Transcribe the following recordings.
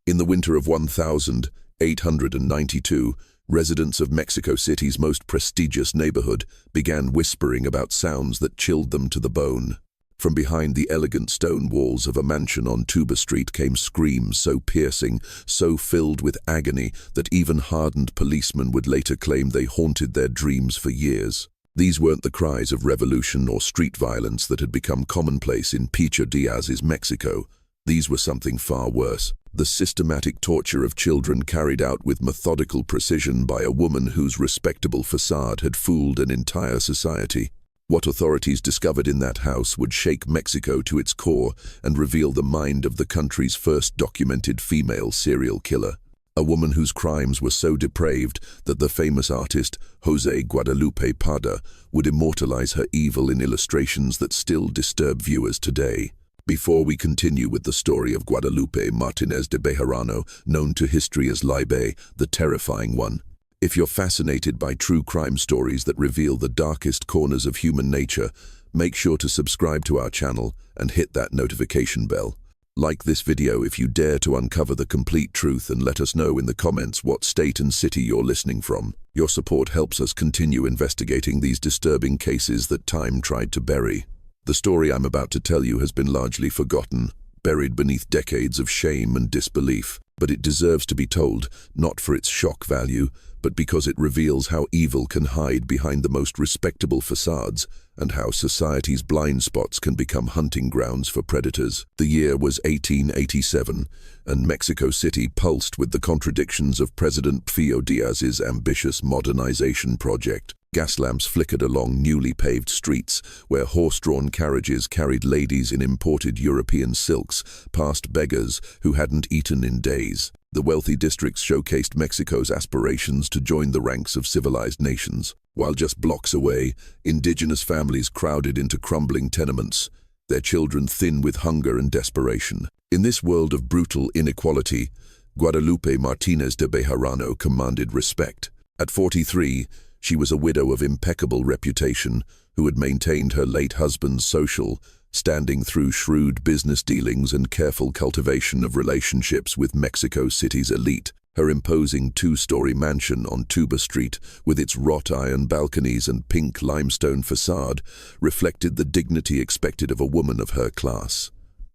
In the winter of 1892, residents of Mexico City's most prestigious neighborhood began whispering about sounds that chilled them to the bone. From behind the elegant stone walls of a mansion on Tuba Street came screams so piercing, so filled with agony, that even hardened policemen would later claim they haunted their dreams for years. These weren't the cries of revolution or street violence that had become commonplace in Picho Diaz's Mexico. These were something far worse: the systematic torture of children carried out with methodical precision by a woman whose respectable facade had fooled an entire society. What authorities discovered in that house would shake Mexico to its core and reveal the mind of the country's first documented female serial killer. A woman whose crimes were so depraved that the famous artist José Guadalupe Bejarano would immortalize her evil in illustrations that still disturb viewers today. Before we continue with the story of Guadalupe Martinez de Bejarano, known to history as Libe, the Terrifying One, if you're fascinated by true crime stories that reveal the darkest corners of human nature, make sure to subscribe to our channel and hit that notification bell. Like this video if you dare to uncover the complete truth, and let us know in the comments what state and city you're listening from. Your support helps us continue investigating these disturbing cases that time tried to bury. The story I'm about to tell you has been largely forgotten, buried beneath decades of shame and disbelief, but it deserves to be told, not for its shock value, but because it reveals how evil can hide behind the most respectable facades and how society's blind spots can become hunting grounds for predators. The year was 1887, and Mexico City pulsed with the contradictions of President Porfirio Diaz's ambitious modernization project. Gas lamps flickered along newly paved streets, where horse-drawn carriages carried ladies in imported European silks past beggars who hadn't eaten in days. The wealthy districts showcased Mexico's aspirations to join the ranks of civilized nations, while just blocks away, indigenous families crowded into crumbling tenements, their children thin with hunger and desperation. In this world of brutal inequality, Guadalupe Martinez de Bejarano commanded respect. At 43, she was a widow of impeccable reputation who had maintained her late husband's social standing through shrewd business dealings and careful cultivation of relationships with Mexico City's elite. Her imposing two-story mansion on Tuba Street, with its wrought iron balconies and pink limestone facade, reflected the dignity expected of a woman of her class.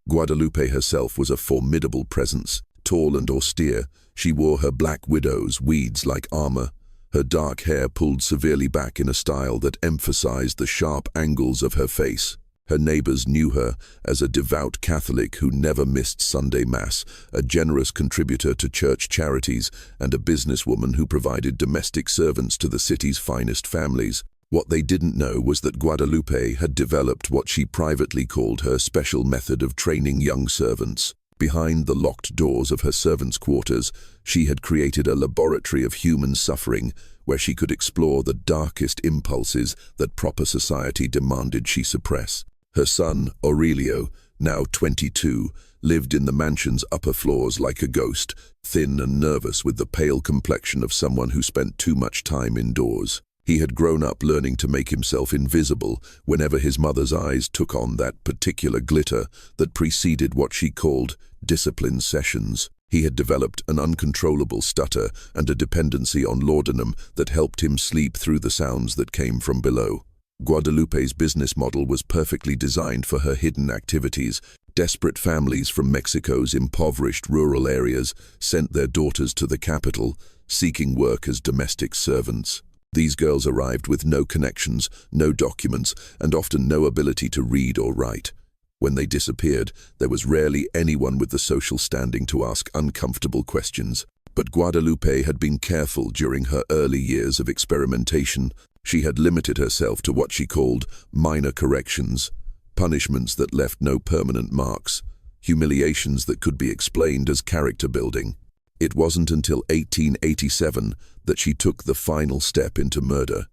Guadalupe herself was a formidable presence. Tall and austere, she wore her black widow's weeds like armor, her dark hair pulled severely back in a style that emphasized the sharp angles of her face. Her neighbors knew her as a devout Catholic who never missed Sunday Mass, a generous contributor to church charities, and a businesswoman who provided domestic servants to the city's finest families. What they didn't know was that Guadalupe had developed what she privately called her special method of training young servants. Behind the locked doors of her servants' quarters, she had created a laboratory of human suffering where she could explore the darkest impulses that proper society demanded she suppress. Her son, Aurelio, now 22, lived in the mansion's upper floors like a ghost, thin and nervous with the pale complexion of someone who spent too much time indoors. He had grown up learning to make himself invisible whenever his mother's eyes took on that particular glitter that preceded what she called discipline sessions. He had developed an uncontrollable stutter and a dependency on laudanum that helped him sleep through the sounds that came from below. Guadalupe's business model was perfectly designed for her hidden activities. Desperate families from Mexico's impoverished rural areas sent their daughters to the capital, seeking work as domestic servants. These girls arrived with no connections, no documents, and often no ability to read or write. When they disappeared, there was rarely anyone with the social standing to ask uncomfortable questions. But Guadalupe had been careful during her early years of experimentation. She had limited herself to what she called minor corrections, punishments that left no permanent marks, humiliations that could be explained as character building. It wasn't until 1887 that she took the final step into murder.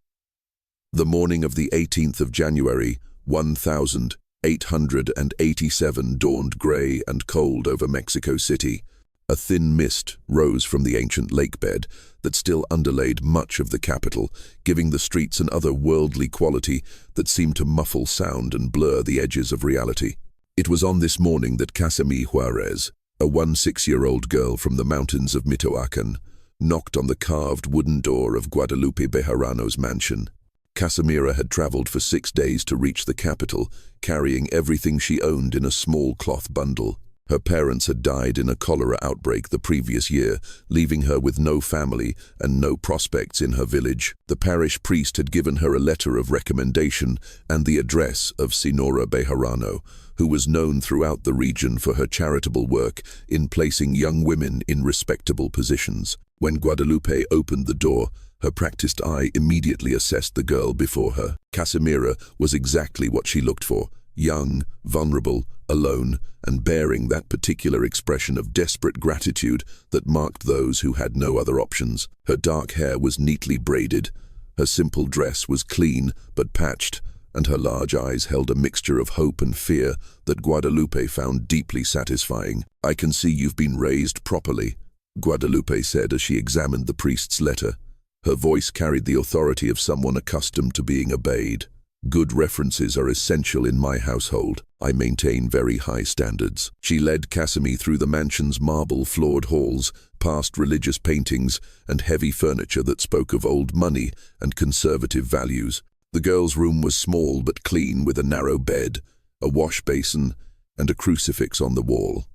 The morning of the 18th of January, 1887 dawned gray and cold over Mexico City. A thin mist rose from the ancient lakebed that still underlaid much of the capital, giving the streets an otherworldly quality that seemed to muffle sound and blur the edges of reality. It was on this morning that Casimir Juarez, A 16-year-old girl from the mountains of Michoacán knocked on the carved wooden door of Guadalupe Bejarano's mansion. Casimira had traveled for 6 days to reach the capital, carrying everything she owned in a small cloth bundle. Her parents had died in a cholera outbreak the previous year, leaving her with no family and no prospects in her village. The parish priest had given her a letter of recommendation and the address of Señora Bejarano, who was known throughout the region for her charitable work in placing young women in respectable positions. When Guadalupe opened the door, her practiced eye immediately assessed the girl before her. Casimira was exactly what she looked for: young, vulnerable, alone, and bearing that particular expression of desperate gratitude that marked those who had no other options. Her dark hair was neatly braided, her simple dress was clean but patched, and her large eyes held a mixture of hope and fear that Guadalupe found deeply satisfying. "I can see you've been raised properly," Guadalupe said as she examined the priest's letter. Her voice carried the authority of someone accustomed to being obeyed. "Good references are essential in my household. I maintain very high standards." She led Casimir through the mansion's marble-floored halls, past religious paintings and heavy furniture that spoke of old money and conservative values. The girl's room was small but clean, with a narrow bed, a wash basin, and a crucifix on the wall.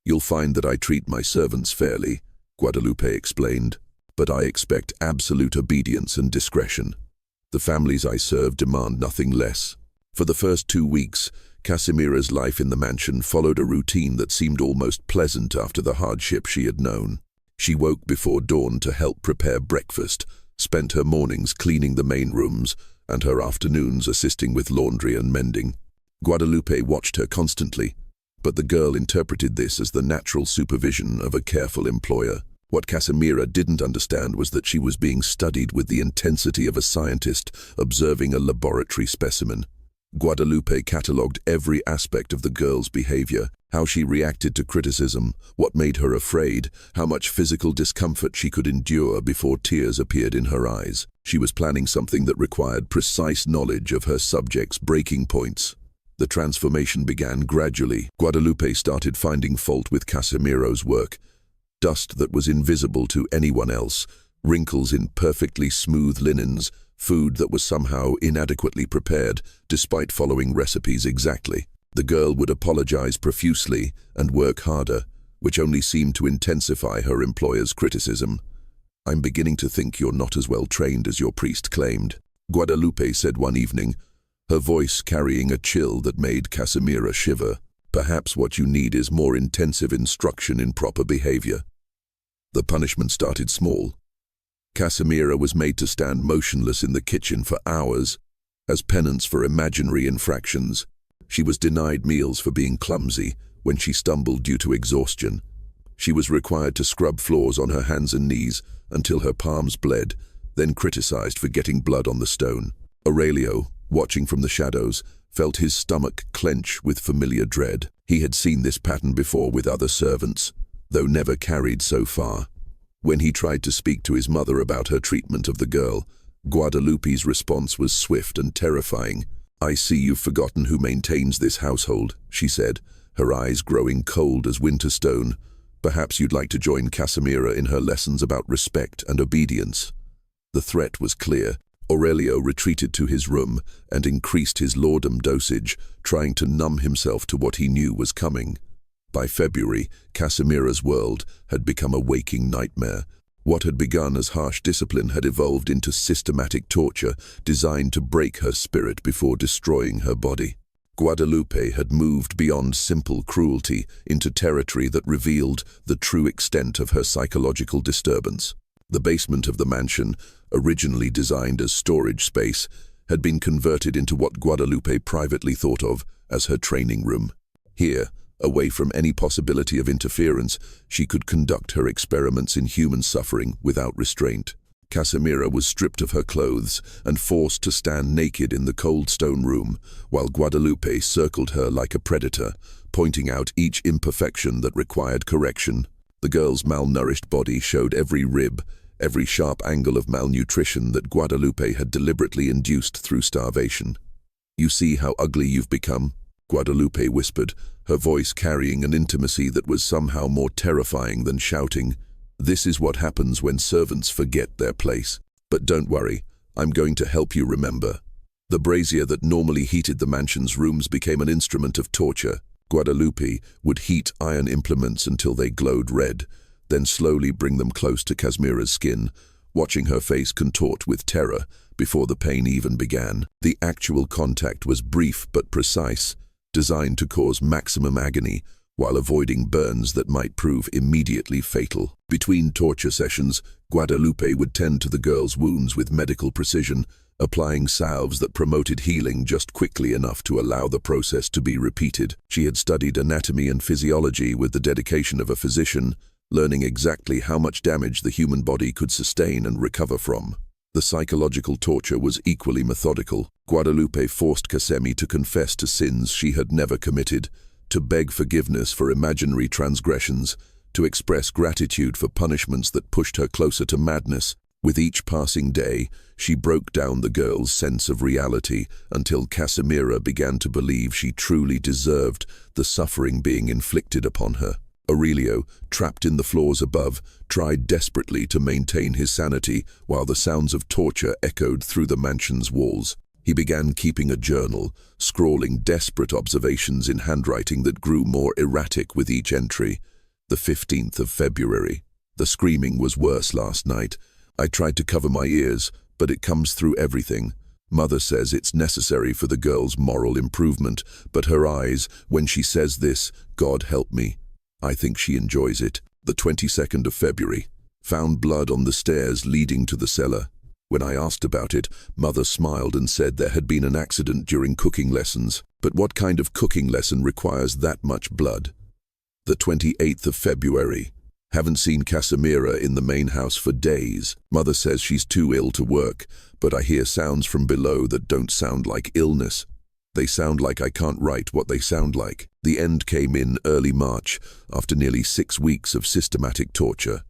"You'll find that I treat my servants fairly," Guadalupe explained, "but I expect absolute obedience and discretion. The families I serve demand nothing less." For the first 2 weeks, Casimira's life in the mansion followed a routine that seemed almost pleasant after the hardship she had known. She woke before dawn to help prepare breakfast, spent her mornings cleaning the main rooms, and her afternoons assisting with laundry and mending. Guadalupe watched her constantly, but the girl interpreted this as the natural supervision of a careful employer. What Casimira didn't understand was that she was being studied with the intensity of a scientist observing a laboratory specimen. Guadalupe catalogued every aspect of the girl's behavior: how she reacted to criticism, what made her afraid, how much physical discomfort she could endure before tears appeared in her eyes. She was planning something that required precise knowledge of her subject's breaking points. The transformation began gradually. Guadalupe started finding fault with Casimiro's work: dust that was invisible to anyone else, wrinkles in perfectly smooth linens, food that was somehow inadequately prepared, despite following recipes exactly. The girl would apologize profusely and work harder, which only seemed to intensify her employer's criticism. "I'm beginning to think you're not as well trained as your priest claimed," Guadalupe said one evening, her voice carrying a chill that made Casimira shiver. "Perhaps what you need is more intensive instruction in proper behavior." The punishment started small. Casimira was made to stand motionless in the kitchen for hours, as penance for imaginary infractions. She was denied meals for being clumsy when she stumbled due to exhaustion. She was required to scrub floors on her hands and knees until her palms bled, then criticized for getting blood on the stone. Aurelio, watching from the shadows, felt his stomach clench with familiar dread. He had seen this pattern before with other servants, though never carried so far. When he tried to speak to his mother about her treatment of the girl, Guadalupe's response was swift and terrifying. "I see you've forgotten who maintains this household," she said, her eyes growing cold as winter stone. "Perhaps you'd like to join Casimira in her lessons about respect and obedience." The threat was clear. Aurelio retreated to his room and increased his laudanum dosage, trying to numb himself to what he knew was coming. By February, Casimira's world had become a waking nightmare. What had begun as harsh discipline had evolved into systematic torture designed to break her spirit before destroying her body. Guadalupe had moved beyond simple cruelty into territory that revealed the true extent of her psychological disturbance. The basement of the mansion, originally designed as storage space, had been converted into what Guadalupe privately thought of as her training room. Here, away from any possibility of interference, she could conduct her experiments in human suffering without restraint. Casimira was stripped of her clothes and forced to stand naked in the cold stone room, while Guadalupe circled her like a predator, pointing out each imperfection that required correction. The girl's malnourished body showed every rib, every sharp angle of malnutrition that Guadalupe had deliberately induced through starvation. "You see how ugly you've become?" Guadalupe whispered, her voice carrying an intimacy that was somehow more terrifying than shouting. "This is what happens when servants forget their place. But don't worry, I'm going to help you remember." The brazier that normally heated the mansion's rooms became an instrument of torture. Guadalupe would heat iron implements until they glowed red, then slowly bring them close to Casimira's skin, watching her face contort with terror before the pain even began. The actual contact was brief but precise, designed to cause maximum agony while avoiding burns that might prove immediately fatal. Between torture sessions, Guadalupe would tend to the girl's wounds with medical precision, applying salves that promoted healing just quickly enough to allow the process to be repeated. She had studied anatomy and physiology with the dedication of a physician, learning exactly how much damage the human body could sustain and recover from. The psychological torture was equally methodical. Guadalupe forced Casemi to confess to sins she had never committed, to beg forgiveness for imaginary transgressions, to express gratitude for punishments that pushed her closer to madness. With each passing day, she broke down the girl's sense of reality until Casimira began to believe she truly deserved the suffering being inflicted upon her. Aurelio, trapped in the floors above, tried desperately to maintain his sanity while the sounds of torture echoed through the mansion's walls. He began keeping a journal, scrawling desperate observations in handwriting that grew more erratic with each entry. The 15th of February. "The screaming was worse last night. I tried to cover my ears, but it comes through everything. Mother says it's necessary for the girl's moral improvement, but her eyes, when she says this, God help me. I think she enjoys it." The 22nd of February. Found blood on the stairs leading to the cellar. When I asked about it, Mother smiled and said there had been an accident during cooking lessons. But what kind of cooking lesson requires that much blood? The 28th of February. Haven't seen Casimira in the main house for days. Mother says she's too ill to work, but I hear sounds from below that don't sound like illness. They sound like I can't write what they sound like. The end came in early March, after nearly 6 weeks of systematic torture.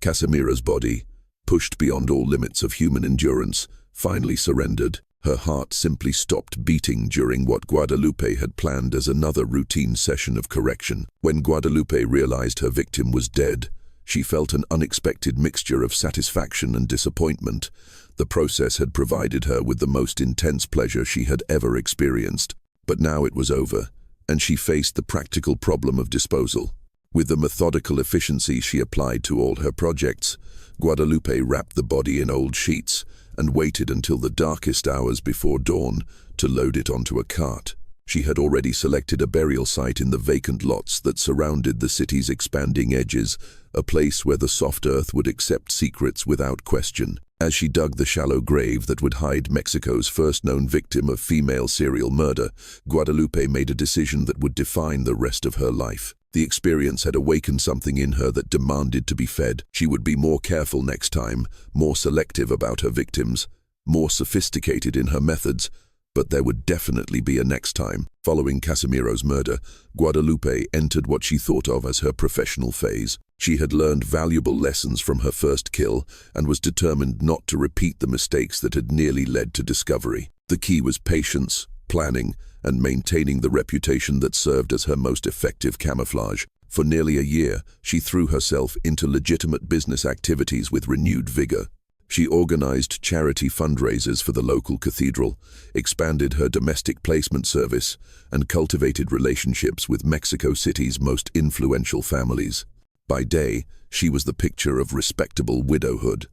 Casimira's body, pushed beyond all limits of human endurance, finally surrendered. Her heart simply stopped beating during what Guadalupe had planned as another routine session of correction. When Guadalupe realized her victim was dead, she felt an unexpected mixture of satisfaction and disappointment. The process had provided her with the most intense pleasure she had ever experienced. But now it was over, and she faced the practical problem of disposal. With the methodical efficiency she applied to all her projects, Guadalupe wrapped the body in old sheets and waited until the darkest hours before dawn to load it onto a cart. She had already selected a burial site in the vacant lots that surrounded the city's expanding edges, a place where the soft earth would accept secrets without question. As she dug the shallow grave that would hide Mexico's first known victim of female serial murder, Guadalupe made a decision that would define the rest of her life. The experience had awakened something in her that demanded to be fed. She would be more careful next time, more selective about her victims, more sophisticated in her methods, but there would definitely be a next time. Following Casimiro's murder, Guadalupe entered what she thought of as her professional phase. She had learned valuable lessons from her first kill and was determined not to repeat the mistakes that had nearly led to discovery. The key was patience, planning, and maintaining the reputation that served as her most effective camouflage. For nearly a year, she threw herself into legitimate business activities with renewed vigor. She organized charity fundraisers for the local cathedral, expanded her domestic placement service, and cultivated relationships with Mexico City's most influential families. By day, she was the picture of respectable widowhood,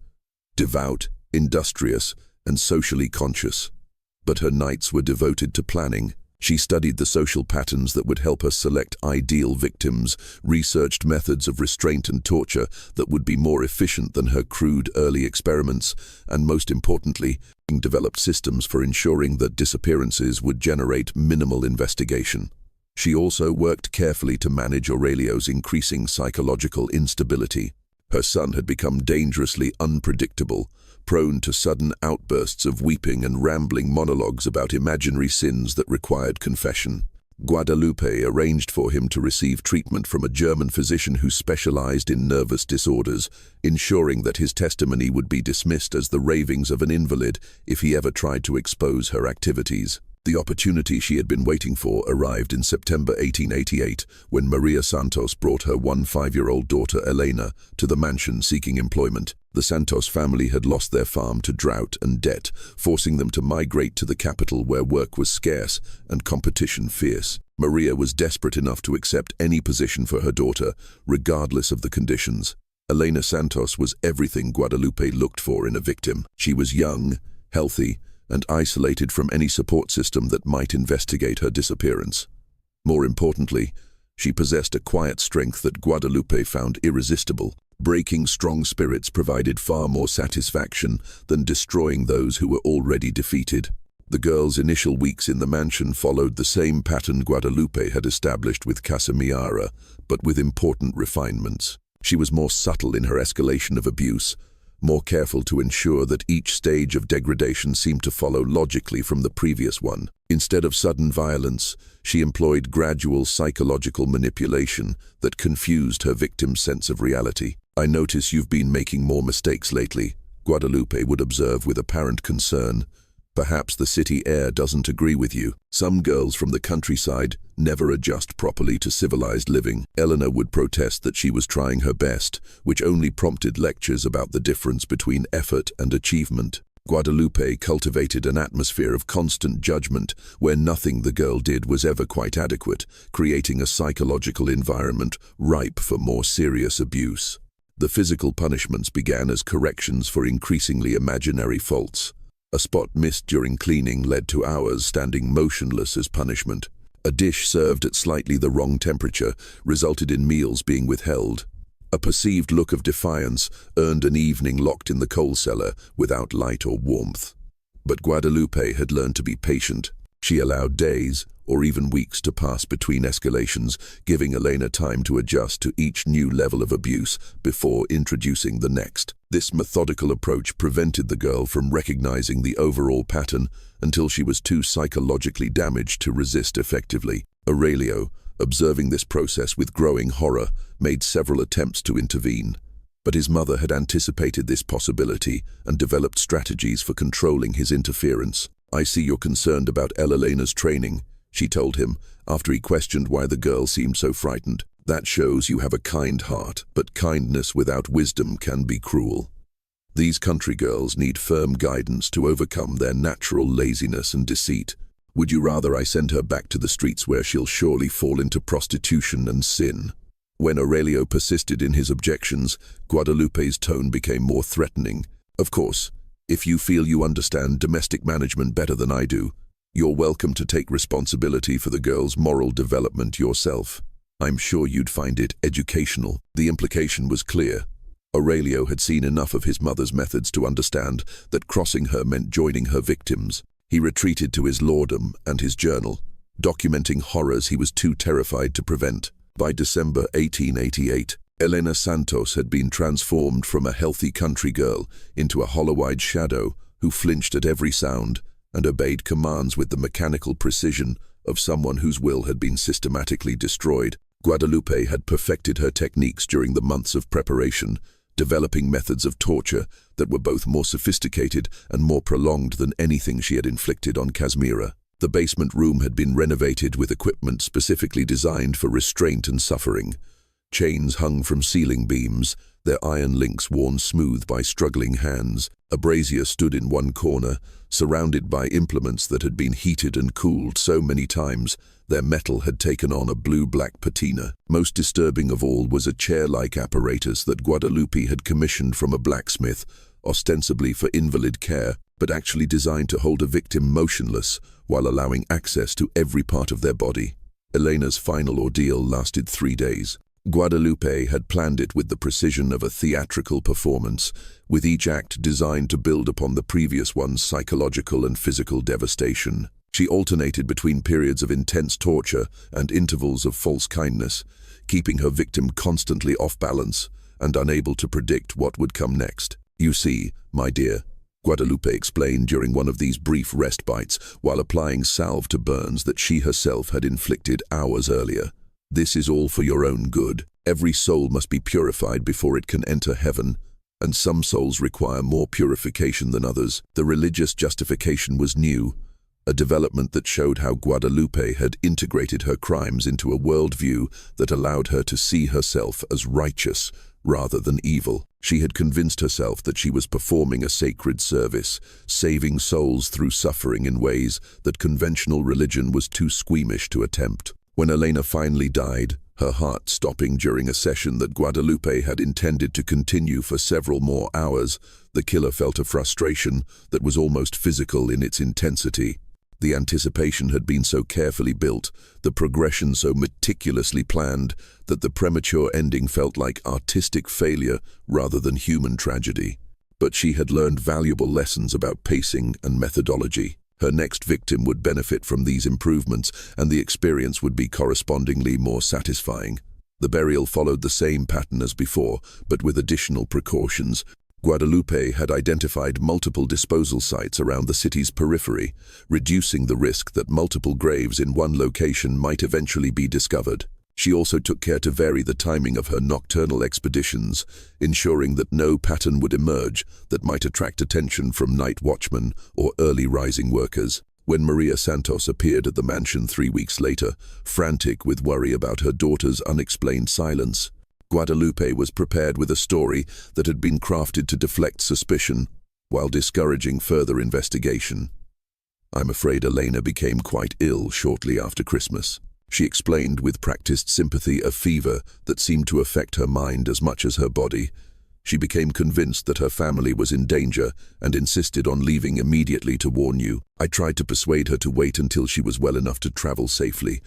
devout, industrious, and socially conscious. But her nights were devoted to planning. She studied the social patterns that would help her select ideal victims, researched methods of restraint and torture that would be more efficient than her crude early experiments, and most importantly, developed systems for ensuring that disappearances would generate minimal investigation. She also worked carefully to manage Aurelio's increasing psychological instability. Her son had become dangerously unpredictable, prone to sudden outbursts of weeping and rambling monologues about imaginary sins that required confession. Guadalupe arranged for him to receive treatment from a German physician who specialized in nervous disorders, ensuring that his testimony would be dismissed as the ravings of an invalid if he ever tried to expose her activities. The opportunity she had been waiting for arrived in September 1888 when Maria Santos brought her 5-year-old daughter Elena to the mansion seeking employment. The Santos family had lost their farm to drought and debt, forcing them to migrate to the capital where work was scarce and competition fierce. Maria was desperate enough to accept any position for her daughter, regardless of the conditions. Elena Santos was everything Guadalupe looked for in a victim. She was young, healthy, and isolated from any support system that might investigate her disappearance. More importantly, she possessed a quiet strength that Guadalupe found irresistible. Breaking strong spirits provided far more satisfaction than destroying those who were already defeated. The girl's initial weeks in the mansion followed the same pattern Guadalupe had established with Casimira, but with important refinements. She was more subtle in her escalation of abuse, more careful to ensure that each stage of degradation seemed to follow logically from the previous one. Instead of sudden violence, she employed gradual psychological manipulation that confused her victim's sense of reality. "I notice you've been making more mistakes lately," Guadalupe would observe with apparent concern. "Perhaps the city air doesn't agree with you. Some girls from the countryside never adjust properly to civilized living." Elena would protest that she was trying her best, which only prompted lectures about the difference between effort and achievement. Guadalupe cultivated an atmosphere of constant judgment where nothing the girl did was ever quite adequate, creating a psychological environment ripe for more serious abuse. The physical punishments began as corrections for increasingly imaginary faults. A spot missed during cleaning led to hours standing motionless as punishment. A dish served at slightly the wrong temperature resulted in meals being withheld. A perceived look of defiance earned an evening locked in the coal cellar without light or warmth. But Guadalupe had learned to be patient. She allowed days, or even weeks, to pass between escalations, giving Elena time to adjust to each new level of abuse before introducing the next. This methodical approach prevented the girl from recognizing the overall pattern until she was too psychologically damaged to resist effectively. Aurelio, observing this process with growing horror, made several attempts to intervene. But his mother had anticipated this possibility and developed strategies for controlling his interference. "I see you're concerned about Elena's training," she told him, after he questioned why the girl seemed so frightened. "That shows you have a kind heart, but kindness without wisdom can be cruel. These country girls need firm guidance to overcome their natural laziness and deceit. Would you rather I send her back to the streets where she'll surely fall into prostitution and sin?" When Aurelio persisted in his objections, Guadalupe's tone became more threatening. "Of course, if you feel you understand domestic management better than I do, you're welcome to take responsibility for the girl's moral development yourself. I'm sure you'd find it educational." The implication was clear. Aurelio had seen enough of his mother's methods to understand that crossing her meant joining her victims. He retreated to his lordom and his journal, documenting horrors he was too terrified to prevent. By December 1888, Elena Santos had been transformed from a healthy country girl into a hollow-eyed shadow who flinched at every sound and obeyed commands with the mechanical precision of someone whose will had been systematically destroyed. Guadalupe had perfected her techniques during the months of preparation, developing methods of torture that were both more sophisticated and more prolonged than anything she had inflicted on Casimira. The basement room had been renovated with equipment specifically designed for restraint and suffering. Chains hung from ceiling beams, their iron links worn smooth by struggling hands. A brazier stood in one corner, surrounded by implements that had been heated and cooled so many times their metal had taken on a blue-black patina. Most disturbing of all was a chair-like apparatus that Guadalupe had commissioned from a blacksmith, ostensibly for invalid care, but actually designed to hold a victim motionless while allowing access to every part of their body. Elena's final ordeal lasted 3 days. Guadalupe had planned it with the precision of a theatrical performance, with each act designed to build upon the previous one's psychological and physical devastation. She alternated between periods of intense torture and intervals of false kindness, keeping her victim constantly off balance and unable to predict what would come next. "You see, my dear," Guadalupe explained during one of these brief respites while applying salve to burns that she herself had inflicted hours earlier. "This is all for your own good. Every soul must be purified before it can enter heaven, and some souls require more purification than others." The religious justification was new, a development that showed how Guadalupe had integrated her crimes into a worldview that allowed her to see herself as righteous rather than evil. She had convinced herself that she was performing a sacred service, saving souls through suffering in ways that conventional religion was too squeamish to attempt. When Elena finally died, her heart stopping during a session that Guadalupe had intended to continue for several more hours, the killer felt a frustration that was almost physical in its intensity. The anticipation had been so carefully built, the progression so meticulously planned, that the premature ending felt like artistic failure rather than human tragedy. But she had learned valuable lessons about pacing and methodology. Her next victim would benefit from these improvements, and the experience would be correspondingly more satisfying. The burial followed the same pattern as before, but with additional precautions. Guadalupe had identified multiple disposal sites around the city's periphery, reducing the risk that multiple graves in one location might eventually be discovered. She also took care to vary the timing of her nocturnal expeditions, ensuring that no pattern would emerge that might attract attention from night watchmen or early rising workers. When Maria Santos appeared at the mansion 3 weeks later, frantic with worry about her daughter's unexplained silence, Guadalupe was prepared with a story that had been crafted to deflect suspicion while discouraging further investigation. "I'm afraid Elena became quite ill shortly after Christmas," she explained with practiced sympathy, a fever that seemed to affect her mind as much as her body. She became convinced that her family was in danger and insisted on leaving immediately to warn you. I tried to persuade her to wait until she was well enough to travel safely.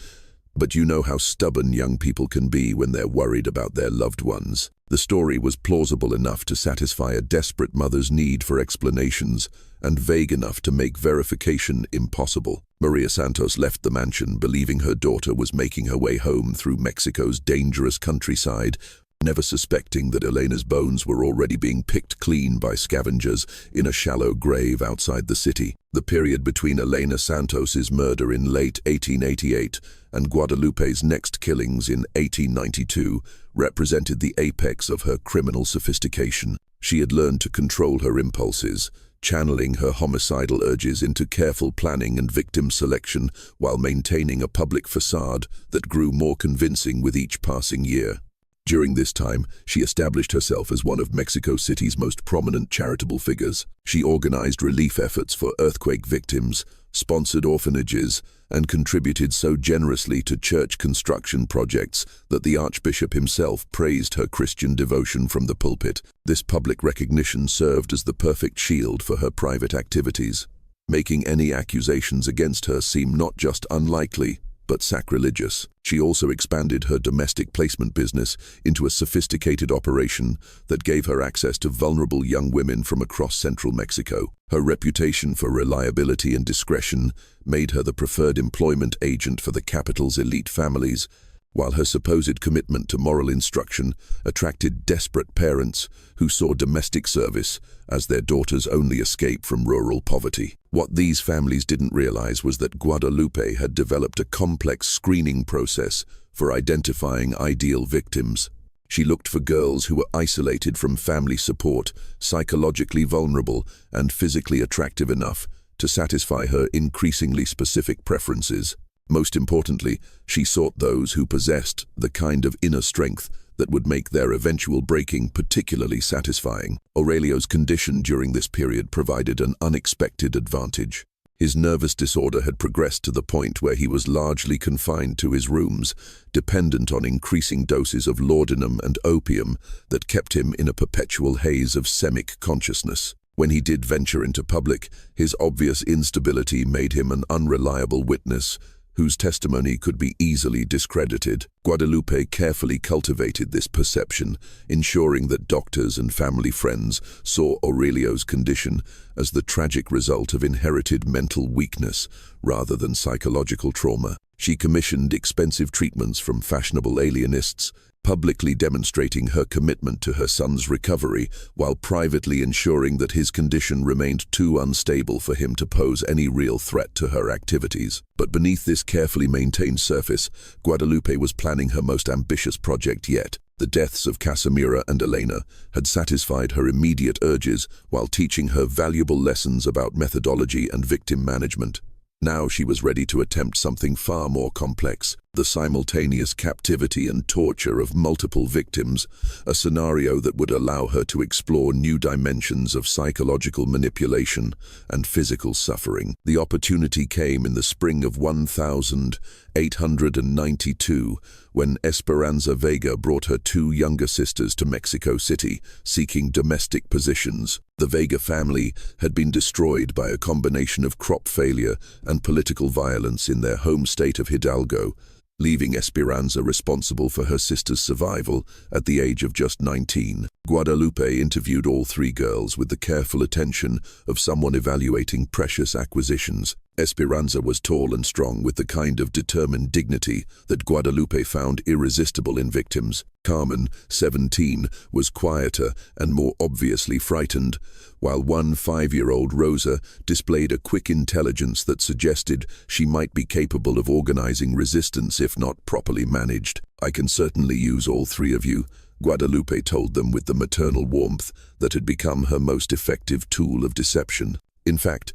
But you know how stubborn young people can be when they're worried about their loved ones. The story was plausible enough to satisfy a desperate mother's need for explanations, and vague enough to make verification impossible. Maria Santos left the mansion believing her daughter was making her way home through Mexico's dangerous countryside, never suspecting that Elena's bones were already being picked clean by scavengers in a shallow grave outside the city. The period between Elena Santos's murder in late 1888 and Guadalupe's next killings in 1892 represented the apex of her criminal sophistication. She had learned to control her impulses, channeling her homicidal urges into careful planning and victim selection while maintaining a public facade that grew more convincing with each passing year. During this time, she established herself as one of Mexico City's most prominent charitable figures. She organized relief efforts for earthquake victims, sponsored orphanages, and contributed so generously to church construction projects that the Archbishop himself praised her Christian devotion from the pulpit. This public recognition served as the perfect shield for her private activities, making any accusations against her seem not just unlikely, but sacrilegious. She also expanded her domestic placement business into a sophisticated operation that gave her access to vulnerable young women from across central Mexico. Her reputation for reliability and discretion made her the preferred employment agent for the capital's elite families, while her supposed commitment to moral instruction attracted desperate parents who saw domestic service as their daughter's only escape from rural poverty. What these families didn't realize was that Guadalupe had developed a complex screening process for identifying ideal victims. She looked for girls who were isolated from family support, psychologically vulnerable, and physically attractive enough to satisfy her increasingly specific preferences. Most importantly, she sought those who possessed the kind of inner strength that would make their eventual breaking particularly satisfying. Aurelio's condition during this period provided an unexpected advantage. His nervous disorder had progressed to the point where he was largely confined to his rooms, dependent on increasing doses of laudanum and opium that kept him in a perpetual haze of semic consciousness. When he did venture into public, his obvious instability made him an unreliable witness whose testimony could be easily discredited. Guadalupe carefully cultivated this perception, ensuring that doctors and family friends saw Aurelio's condition as the tragic result of inherited mental weakness rather than psychological trauma. She commissioned expensive treatments from fashionable alienists, publicly demonstrating her commitment to her son's recovery while privately ensuring that his condition remained too unstable for him to pose any real threat to her activities. But beneath this carefully maintained surface, Guadalupe was planning her most ambitious project yet. The deaths of Casimira and Elena had satisfied her immediate urges while teaching her valuable lessons about methodology and victim management. Now she was ready to attempt something far more complex, the simultaneous captivity and torture of multiple victims, a scenario that would allow her to explore new dimensions of psychological manipulation and physical suffering. The opportunity came in the spring of 1892, when Esperanza Vega brought her two younger sisters to Mexico City, seeking domestic positions. The Vega family had been destroyed by a combination of crop failure and political violence in their home state of Hidalgo, leaving Esperanza responsible for her sister's survival at the age of just 19. Guadalupe interviewed all three girls with the careful attention of someone evaluating precious acquisitions. Esperanza was tall and strong, with the kind of determined dignity that Guadalupe found irresistible in victims. Carmen, 17, was quieter and more obviously frightened, while 5-year-old Rosa displayed a quick intelligence that suggested she might be capable of organizing resistance if not properly managed. "I can certainly use all three of you," Guadalupe told them with the maternal warmth that had become her most effective tool of deception. "In fact,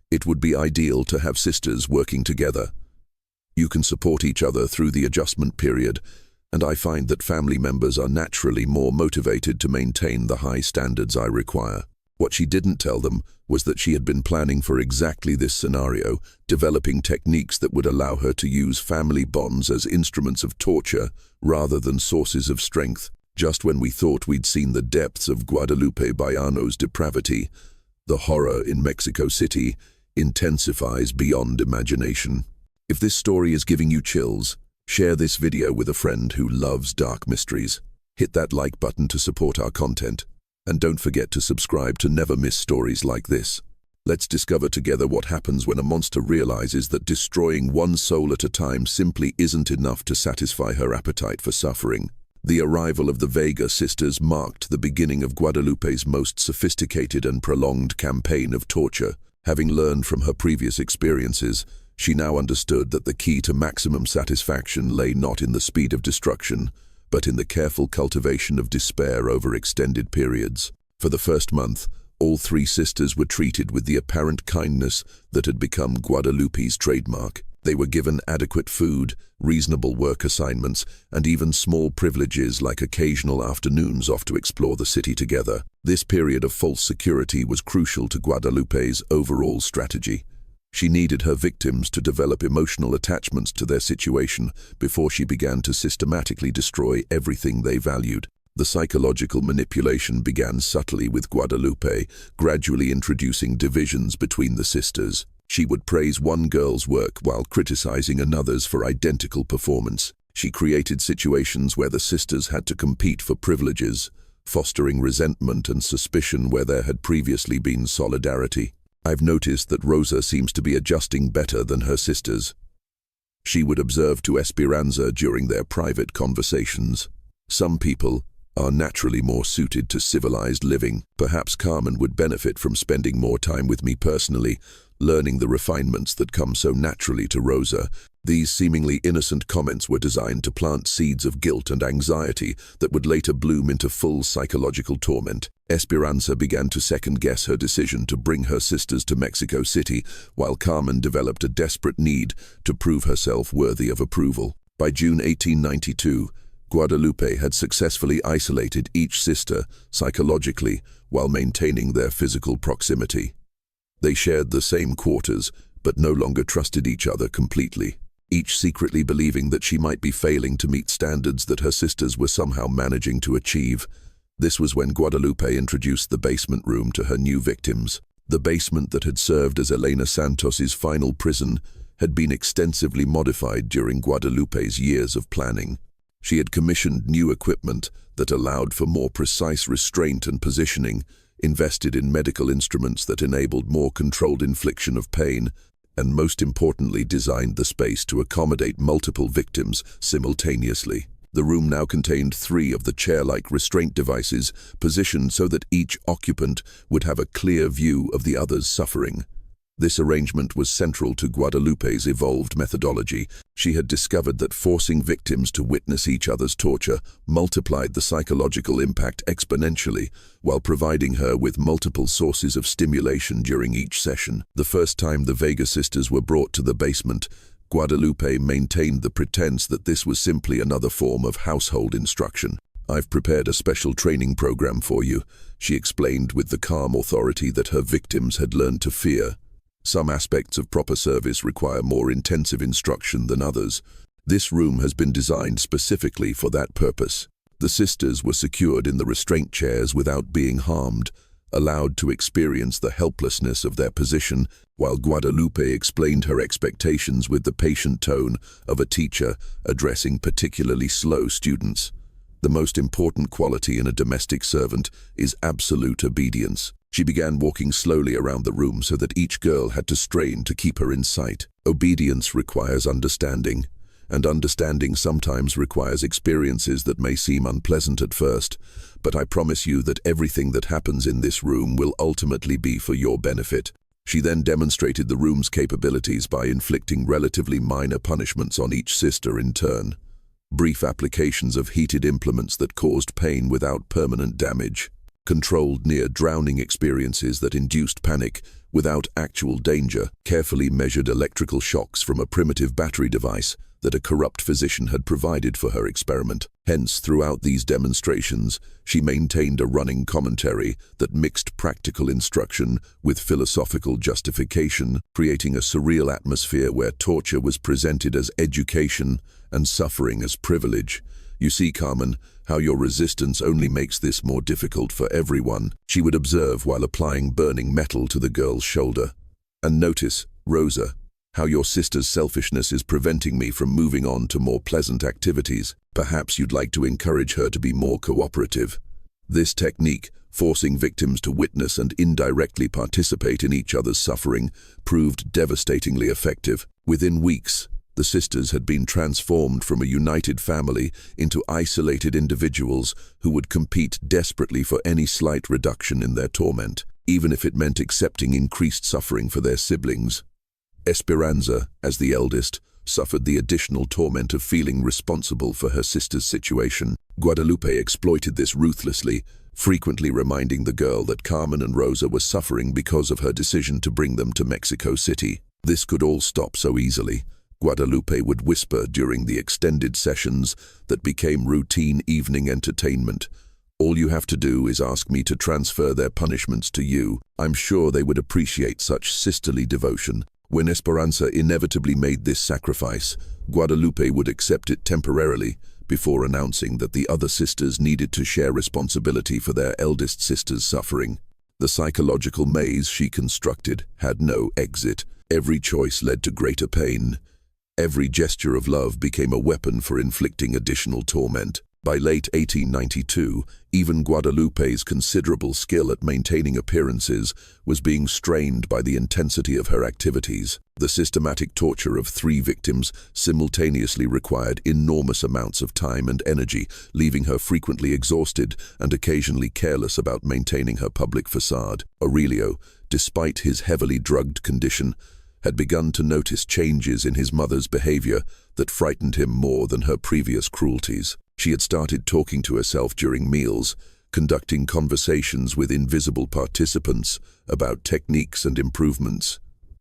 it would be ideal to have sisters working together. You can support each other through the adjustment period, and I find that family members are naturally more motivated to maintain the high standards I require." What she didn't tell them was that she had been planning for exactly this scenario, developing techniques that would allow her to use family bonds as instruments of torture rather than sources of strength. Just when we thought we'd seen the depths of Guadalupe Bejarano's depravity, the horror in Mexico City intensifies beyond imagination. If this story is giving you chills, share this video with a friend who loves dark mysteries. Hit that like button to support our content. And don't forget to subscribe to never miss stories like this. Let's discover together what happens when a monster realizes that destroying one soul at a time simply isn't enough to satisfy her appetite for suffering. The arrival of the Vega sisters marked the beginning of Guadalupe's most sophisticated and prolonged campaign of torture. Having learned from her previous experiences, she now understood that the key to maximum satisfaction lay not in the speed of destruction, but in the careful cultivation of despair over extended periods. For the first month, all three sisters were treated with the apparent kindness that had become Guadalupe's trademark. They were given adequate food, reasonable work assignments, and even small privileges like occasional afternoons off to explore the city together. This period of false security was crucial to Guadalupe's overall strategy. She needed her victims to develop emotional attachments to their situation before she began to systematically destroy everything they valued. The psychological manipulation began subtly with Guadalupe, gradually introducing divisions between the sisters. She would praise one girl's work while criticizing another's for identical performance. She created situations where the sisters had to compete for privileges, fostering resentment and suspicion where there had previously been solidarity. "I've noticed that Rosa seems to be adjusting better than her sisters," she would observe to Esperanza during their private conversations. "Some people are naturally more suited to civilized living. Perhaps Carmen would benefit from spending more time with me personally, learning the refinements that come so naturally to Rosa." These seemingly innocent comments were designed to plant seeds of guilt and anxiety that would later bloom into full psychological torment. Esperanza began to second-guess her decision to bring her sisters to Mexico City, while Carmen developed a desperate need to prove herself worthy of approval. By June 1892, Guadalupe had successfully isolated each sister psychologically while maintaining their physical proximity. They shared the same quarters, but no longer trusted each other completely, each secretly believing that she might be failing to meet standards that her sisters were somehow managing to achieve. This was when Guadalupe introduced the basement room to her new victims. The basement that had served as Elena Santos's final prison had been extensively modified during Guadalupe's years of planning. She had commissioned new equipment that allowed for more precise restraint and positioning, invested in medical instruments that enabled more controlled infliction of pain, and most importantly designed the space to accommodate multiple victims simultaneously. The room now contained 3 of the chair-like restraint devices, positioned so that each occupant would have a clear view of the other's suffering. This arrangement was central to Guadalupe's evolved methodology. She had discovered that forcing victims to witness each other's torture multiplied the psychological impact exponentially, while providing her with multiple sources of stimulation during each session. The first time the Vega sisters were brought to the basement, Guadalupe maintained the pretense that this was simply another form of household instruction. "I've prepared a special training program for you," she explained with the calm authority that her victims had learned to fear. "Some aspects of proper service require more intensive instruction than others. This room has been designed specifically for that purpose." The sisters were secured in the restraint chairs without being harmed, allowed to experience the helplessness of their position, while Guadalupe explained her expectations with the patient tone of a teacher addressing particularly slow students. The most important quality in a domestic servant is absolute obedience. She began walking slowly around the room so that each girl had to strain to keep her in sight. Obedience requires understanding, and understanding sometimes requires experiences that may seem unpleasant at first, but I promise you that everything that happens in this room will ultimately be for your benefit. She then demonstrated the room's capabilities by inflicting relatively minor punishments on each sister in turn. Brief applications of heated implements that caused pain without permanent damage. Controlled near-drowning experiences that induced panic without actual danger. Carefully measured electrical shocks from a primitive battery device that a corrupt physician had provided for her experiment. Hence, throughout these demonstrations, she maintained a running commentary that mixed practical instruction with philosophical justification, creating a surreal atmosphere where torture was presented as education and suffering as privilege. "You see, Carmen, how your resistance only makes this more difficult for everyone," she would observe while applying burning metal to the girl's shoulder. "And notice, Rosa, how your sister's selfishness is preventing me from moving on to more pleasant activities. Perhaps you'd like to encourage her to be more cooperative." This technique, forcing victims to witness and indirectly participate in each other's suffering, proved devastatingly effective. Within weeks, the sisters had been transformed from a united family into isolated individuals who would compete desperately for any slight reduction in their torment, even if it meant accepting increased suffering for their siblings. Esperanza, as the eldest, suffered the additional torment of feeling responsible for her sister's situation. Guadalupe exploited this ruthlessly, frequently reminding the girl that Carmen and Rosa were suffering because of her decision to bring them to Mexico City. "This could all stop so easily," Guadalupe would whisper during the extended sessions that became routine evening entertainment. "All you have to do is ask me to transfer their punishments to you. I'm sure they would appreciate such sisterly devotion." When Esperanza inevitably made this sacrifice, Guadalupe would accept it temporarily, before announcing that the other sisters needed to share responsibility for their eldest sister's suffering. The psychological maze she constructed had no exit. Every choice led to greater pain. Every gesture of love became a weapon for inflicting additional torment. By late 1892, even Guadalupe's considerable skill at maintaining appearances was being strained by the intensity of her activities. The systematic torture of 3 victims simultaneously required enormous amounts of time and energy, leaving her frequently exhausted and occasionally careless about maintaining her public facade. Aurelio, despite his heavily drugged condition, had begun to notice changes in his mother's behavior that frightened him more than her previous cruelties. She had started talking to herself during meals, conducting conversations with invisible participants about techniques and improvements.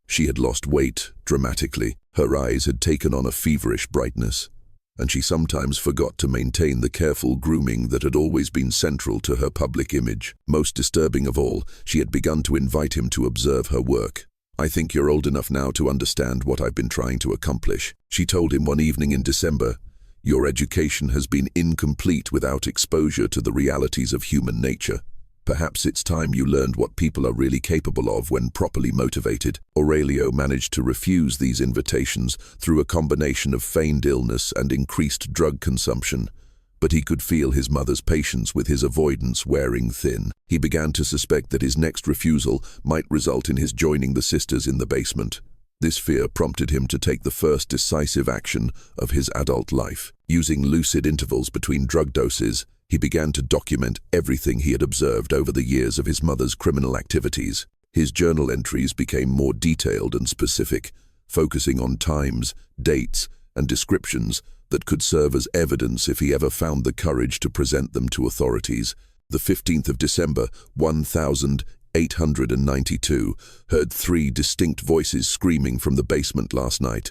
She had lost weight dramatically. Her eyes had taken on a feverish brightness, and she sometimes forgot to maintain the careful grooming that had always been central to her public image. Most disturbing of all, she had begun to invite him to observe her work. "I think you're old enough now to understand what I've been trying to accomplish," she told him one evening in December. "Your education has been incomplete without exposure to the realities of human nature. Perhaps it's time you learned what people are really capable of when properly motivated." Aurelio managed to refuse these invitations through a combination of feigned illness and increased drug consumption, but he could feel his mother's patience with his avoidance wearing thin. He began to suspect that his next refusal might result in his joining the sisters in the basement. This fear prompted him to take the first decisive action of his adult life. Using lucid intervals between drug doses, he began to document everything he had observed over the years of his mother's criminal activities. His journal entries became more detailed and specific, focusing on times, dates, and descriptions that could serve as evidence if he ever found the courage to present them to authorities. The 15th of December, 1892, heard 3 distinct voices screaming from the basement last night.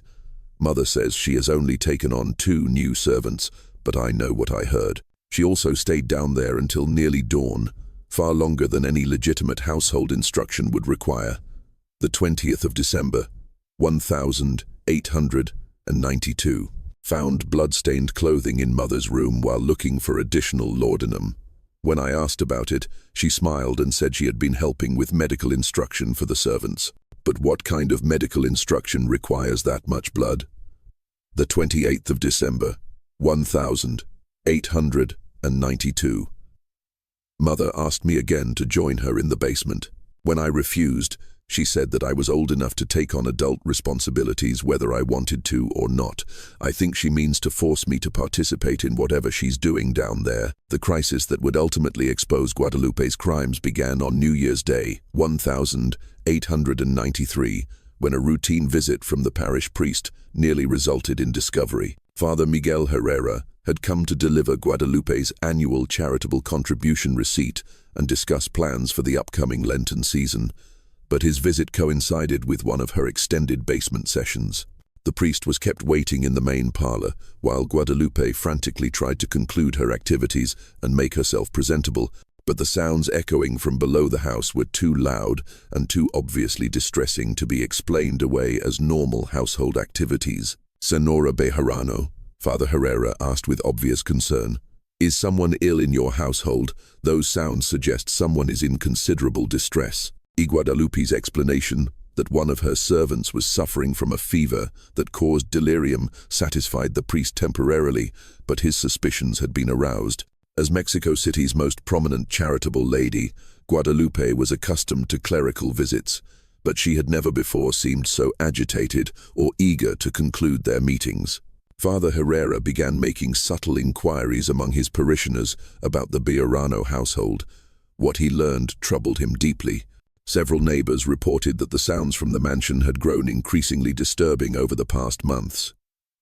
Mother says she has only taken on 2 new servants, but I know what I heard. She also stayed down there until nearly dawn, far longer than any legitimate household instruction would require. The 20th of December, 1892, found blood-stained clothing in Mother's room while looking for additional laudanum. When I asked about it, she smiled and said she had been helping with medical instruction for the servants. But what kind of medical instruction requires that much blood? The 28th of December, 1892. Mother asked me again to join her in the basement. When I refused, she said that I was old enough to take on adult responsibilities whether I wanted to or not. I think she means to force me to participate in whatever she's doing down there. The crisis that would ultimately expose Guadalupe's crimes began on New Year's Day, 1893, when a routine visit from the parish priest nearly resulted in discovery. Father Miguel Herrera had come to deliver Guadalupe's annual charitable contribution receipt and discuss plans for the upcoming Lenten season. But his visit coincided with one of her extended basement sessions. The priest was kept waiting in the main parlor, while Guadalupe frantically tried to conclude her activities and make herself presentable, but the sounds echoing from below the house were too loud and too obviously distressing to be explained away as normal household activities. Senora Bejarano, Father Herrera asked with obvious concern, "Is someone ill in your household? Those sounds suggest someone is in considerable distress." Guadalupe's explanation that one of her servants was suffering from a fever that caused delirium satisfied the priest temporarily, but his suspicions had been aroused. As Mexico City's most prominent charitable lady, Guadalupe was accustomed to clerical visits, but she had never before seemed so agitated or eager to conclude their meetings. Father Herrera began making subtle inquiries among his parishioners about the Bejarano household. What he learned troubled him deeply. Several neighbors reported that the sounds from the mansion had grown increasingly disturbing over the past months.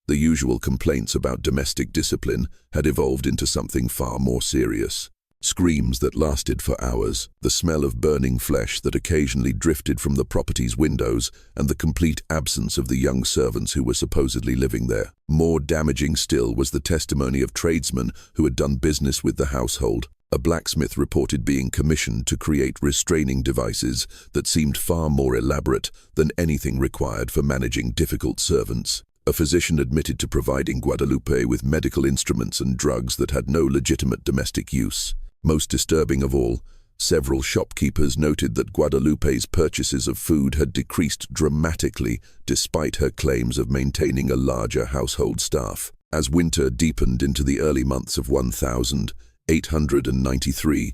The usual complaints about domestic discipline had evolved into something far more serious. Screams that lasted for hours, the smell of burning flesh that occasionally drifted from the property's windows, and the complete absence of the young servants who were supposedly living there. More damaging still was the testimony of tradesmen who had done business with the household. A blacksmith reported being commissioned to create restraining devices that seemed far more elaborate than anything required for managing difficult servants. A physician admitted to providing Guadalupe with medical instruments and drugs that had no legitimate domestic use. Most disturbing of all, several shopkeepers noted that Guadalupe's purchases of food had decreased dramatically despite her claims of maintaining a larger household staff. As winter deepened into the early months of 1893,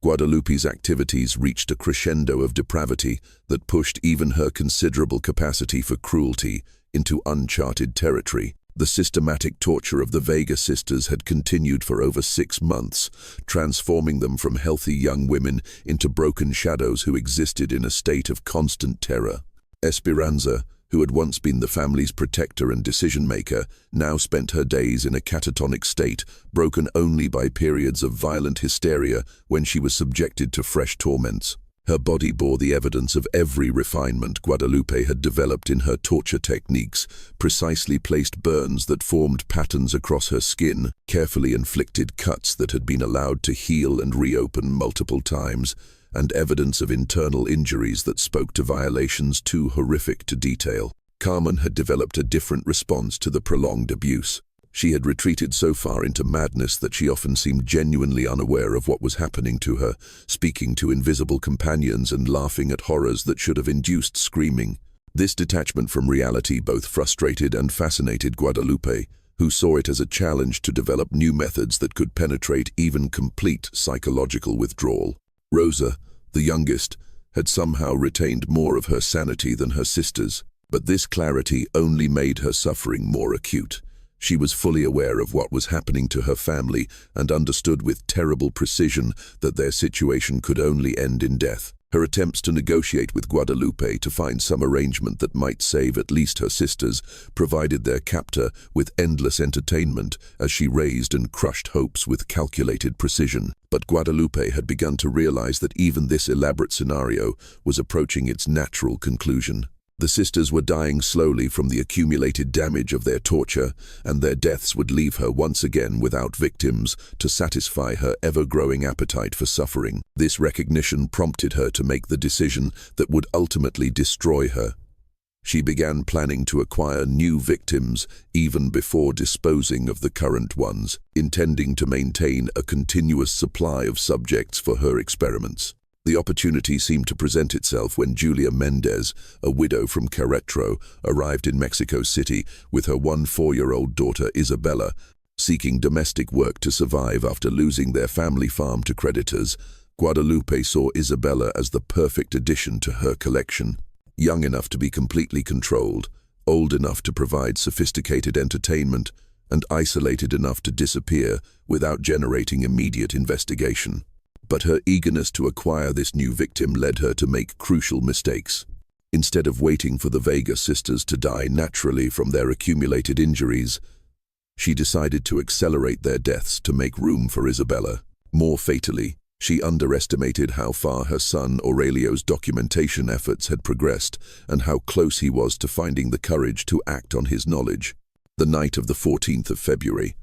Guadalupe's activities reached a crescendo of depravity that pushed even her considerable capacity for cruelty into uncharted territory. The systematic torture of the Vega sisters had continued for over 6 months, transforming them from healthy young women into broken shadows who existed in a state of constant terror. Esperanza, who had once been the family's protector and decision-maker, now spent her days in a catatonic state, broken only by periods of violent hysteria when she was subjected to fresh torments. Her body bore the evidence of every refinement Guadalupe had developed in her torture techniques: precisely placed burns that formed patterns across her skin, carefully inflicted cuts that had been allowed to heal and reopen multiple times, and evidence of internal injuries that spoke to violations too horrific to detail. Carmen had developed a different response to the prolonged abuse. She had retreated so far into madness that she often seemed genuinely unaware of what was happening to her, speaking to invisible companions and laughing at horrors that should have induced screaming. This detachment from reality both frustrated and fascinated Guadalupe, who saw it as a challenge to develop new methods that could penetrate even complete psychological withdrawal. Rosa, the youngest, had somehow retained more of her sanity than her sisters, but this clarity only made her suffering more acute. She was fully aware of what was happening to her family and understood with terrible precision that their situation could only end in death. Her attempts to negotiate with Guadalupe to find some arrangement that might save at least her sisters provided their captor with endless entertainment as she raised and crushed hopes with calculated precision. But Guadalupe had begun to realize that even this elaborate scenario was approaching its natural conclusion. The sisters were dying slowly from the accumulated damage of their torture, and their deaths would leave her once again without victims to satisfy her ever-growing appetite for suffering. This recognition prompted her to make the decision that would ultimately destroy her. She began planning to acquire new victims even before disposing of the current ones, intending to maintain a continuous supply of subjects for her experiments. The opportunity seemed to present itself when Julia Mendez, a widow from Querétaro, arrived in Mexico City with her 4-year-old daughter Isabella, seeking domestic work to survive after losing their family farm to creditors. Guadalupe saw Isabella as the perfect addition to her collection. Young enough to be completely controlled, old enough to provide sophisticated entertainment, and isolated enough to disappear without generating immediate investigation. But her eagerness to acquire this new victim led her to make crucial mistakes. Instead of waiting for the Vega sisters to die naturally from their accumulated injuries, she decided to accelerate their deaths to make room for Isabella. More fatally, she underestimated how far her son Aurelio's documentation efforts had progressed and how close he was to finding the courage to act on his knowledge. The night of the 14th of February,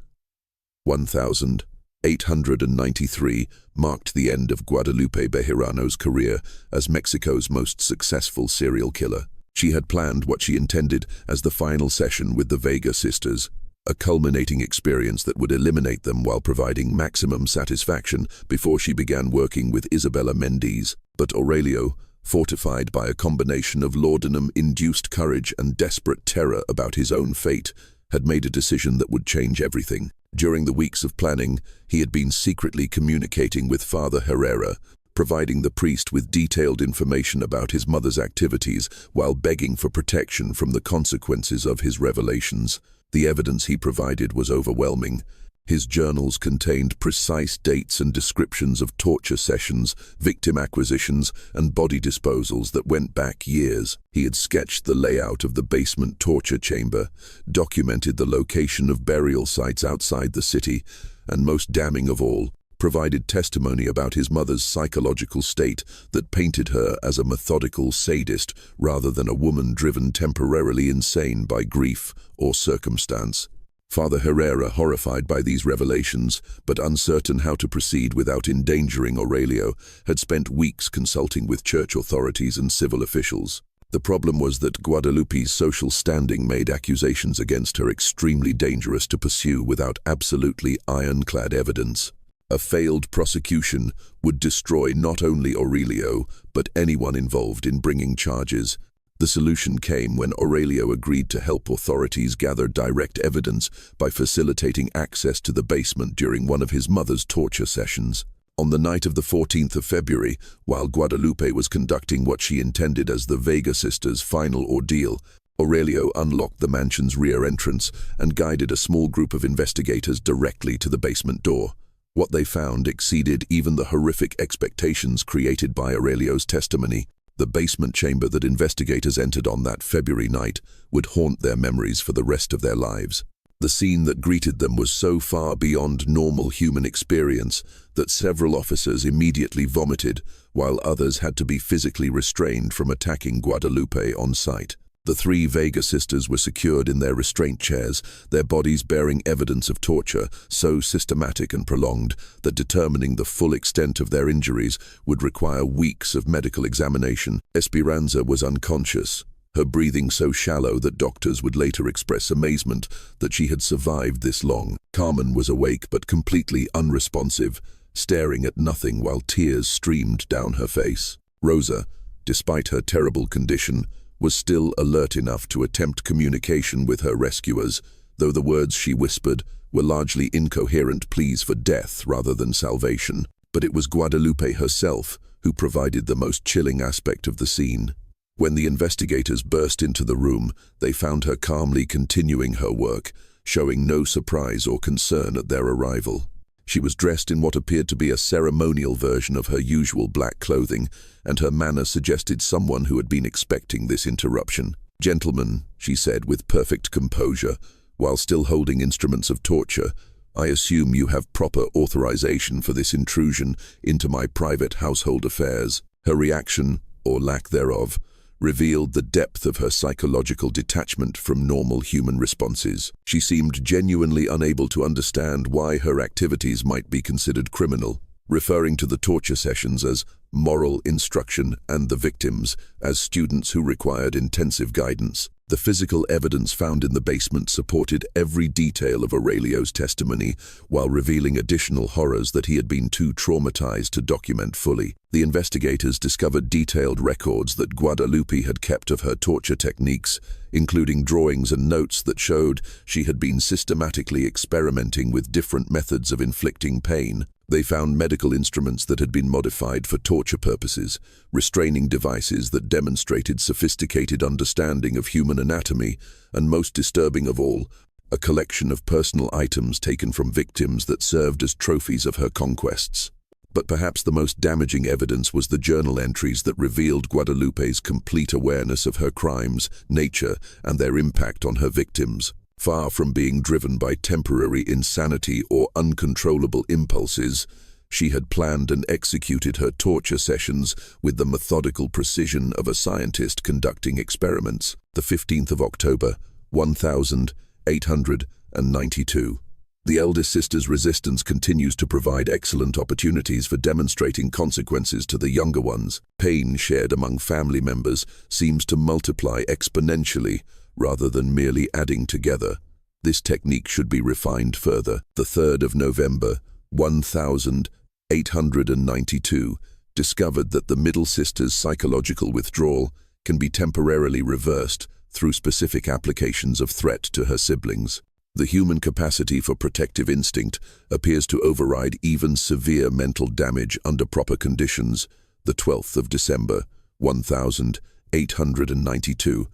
1893 marked the end of Guadalupe Bejarano's career as Mexico's most successful serial killer. She had planned what she intended as the final session with the Vega sisters, a culminating experience that would eliminate them while providing maximum satisfaction before she began working with Isabella Mendez. But Aurelio, fortified by a combination of laudanum-induced courage and desperate terror about his own fate, had made a decision that would change everything. During the weeks of planning, he had been secretly communicating with Father Herrera, providing the priest with detailed information about his mother's activities while begging for protection from the consequences of his revelations. The evidence he provided was overwhelming. His journals contained precise dates and descriptions of torture sessions, victim acquisitions, and body disposals that went back years. He had sketched the layout of the basement torture chamber, documented the location of burial sites outside the city, and most damning of all, provided testimony about his mother's psychological state that painted her as a methodical sadist rather than a woman driven temporarily insane by grief or circumstance. Father Herrera, horrified by these revelations, but uncertain how to proceed without endangering Aurelio, had spent weeks consulting with church authorities and civil officials. The problem was that Guadalupe's social standing made accusations against her extremely dangerous to pursue without absolutely ironclad evidence. A failed prosecution would destroy not only Aurelio, but anyone involved in bringing charges. The solution came when Aurelio agreed to help authorities gather direct evidence by facilitating access to the basement during one of his mother's torture sessions. On the night of the 14th of February, while Guadalupe was conducting what she intended as the Vega sisters' final ordeal, Aurelio unlocked the mansion's rear entrance and guided a small group of investigators directly to the basement door. What they found exceeded even the horrific expectations created by Aurelio's testimony. The basement chamber that investigators entered on that February night would haunt their memories for the rest of their lives. The scene that greeted them was so far beyond normal human experience that several officers immediately vomited, while others had to be physically restrained from attacking Guadalupe on sight. The three Vega sisters were secured in their restraint chairs, their bodies bearing evidence of torture so systematic and prolonged that determining the full extent of their injuries would require weeks of medical examination. Esperanza was unconscious, her breathing so shallow that doctors would later express amazement that she had survived this long. Carmen was awake but completely unresponsive, staring at nothing while tears streamed down her face. Rosa, despite her terrible condition, was still alert enough to attempt communication with her rescuers, though the words she whispered were largely incoherent pleas for death rather than salvation. But it was Guadalupe herself who provided the most chilling aspect of the scene. When the investigators burst into the room, they found her calmly continuing her work, showing no surprise or concern at their arrival. She was dressed in what appeared to be a ceremonial version of her usual black clothing, and her manner suggested someone who had been expecting this interruption. "Gentlemen," she said with perfect composure, while still holding instruments of torture, "I assume you have proper authorization for this intrusion into my private household affairs." Her reaction, or lack thereof, revealed the depth of her psychological detachment from normal human responses. She seemed genuinely unable to understand why her activities might be considered criminal, referring to the torture sessions as moral instruction and the victims as students who required intensive guidance. The physical evidence found in the basement supported every detail of Aurelio's testimony, while revealing additional horrors that he had been too traumatized to document fully. The investigators discovered detailed records that Guadalupe had kept of her torture techniques, including drawings and notes that showed she had been systematically experimenting with different methods of inflicting pain. They found medical instruments that had been modified for torture purposes, restraining devices that demonstrated sophisticated understanding of human anatomy, and most disturbing of all, a collection of personal items taken from victims that served as trophies of her conquests. But perhaps the most damaging evidence was the journal entries that revealed Guadalupe's complete awareness of her crimes, nature, and their impact on her victims. Far from being driven by temporary insanity or uncontrollable impulses, she had planned and executed her torture sessions with the methodical precision of a scientist conducting experiments. The 15th of October, 1892. The eldest sister's resistance continues to provide excellent opportunities for demonstrating consequences to the younger ones. Pain shared among family members seems to multiply exponentially, rather than merely adding together. This technique should be refined further. The 3rd of November, 1892, discovered that the middle sister's psychological withdrawal can be temporarily reversed through specific applications of threat to her siblings. The human capacity for protective instinct appears to override even severe mental damage under proper conditions. The 12th of December, 1892,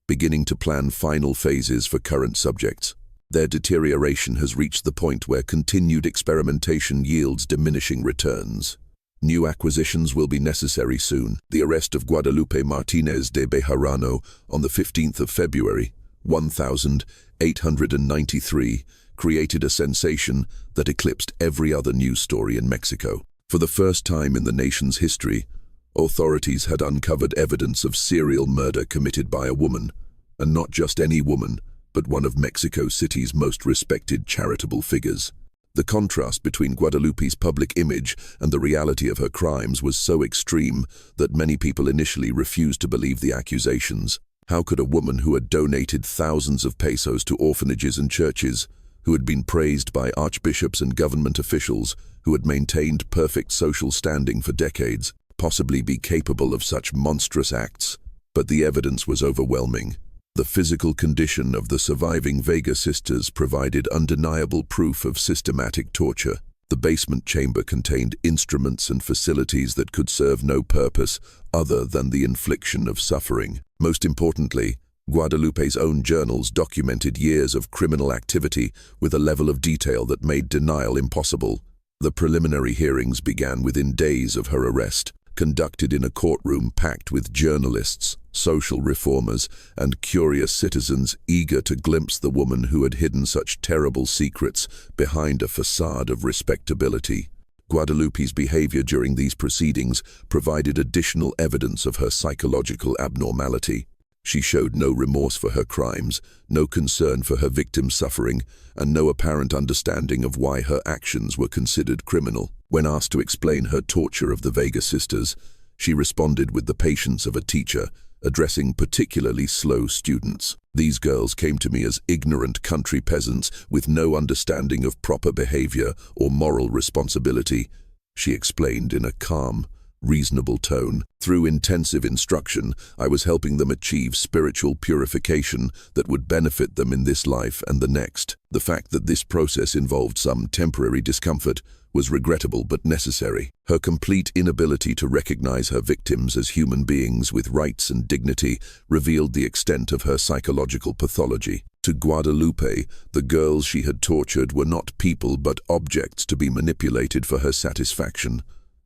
beginning to plan final phases for current subjects. Their deterioration has reached the point where continued experimentation yields diminishing returns. New acquisitions will be necessary soon. The arrest of Guadalupe Martinez de Bejarano on the 15th of February, 1893, created a sensation that eclipsed every other news story in Mexico. For the first time in the nation's history, authorities had uncovered evidence of serial murder committed by a woman, and not just any woman, but one of Mexico City's most respected charitable figures. The contrast between Guadalupe's public image and the reality of her crimes was so extreme that many people initially refused to believe the accusations. How could a woman who had donated thousands of pesos to orphanages and churches, who had been praised by archbishops and government officials, who had maintained perfect social standing for decades, possibly be capable of such monstrous acts? But the evidence was overwhelming. The physical condition of the surviving Vega sisters provided undeniable proof of systematic torture. The basement chamber contained instruments and facilities that could serve no purpose other than the infliction of suffering. Most importantly, Guadalupe's own journals documented years of criminal activity with a level of detail that made denial impossible. The preliminary hearings began within days of her arrest, conducted in a courtroom packed with journalists, social reformers, and curious citizens eager to glimpse the woman who had hidden such terrible secrets behind a facade of respectability. Guadalupe's behavior during these proceedings provided additional evidence of her psychological abnormality. She showed no remorse for her crimes, no concern for her victims' suffering, and no apparent understanding of why her actions were considered criminal. When asked to explain her torture of the Vega sisters, she responded with the patience of a teacher, addressing particularly slow students. "These girls came to me as ignorant country peasants with no understanding of proper behavior or moral responsibility," she explained in a calm, reasonable tone. "Through intensive instruction, I was helping them achieve spiritual purification that would benefit them in this life and the next. The fact that this process involved some temporary discomfort was regrettable but necessary." Her complete inability to recognize her victims as human beings with rights and dignity revealed the extent of her psychological pathology. To Guadalupe, the girls she had tortured were not people but objects to be manipulated for her satisfaction,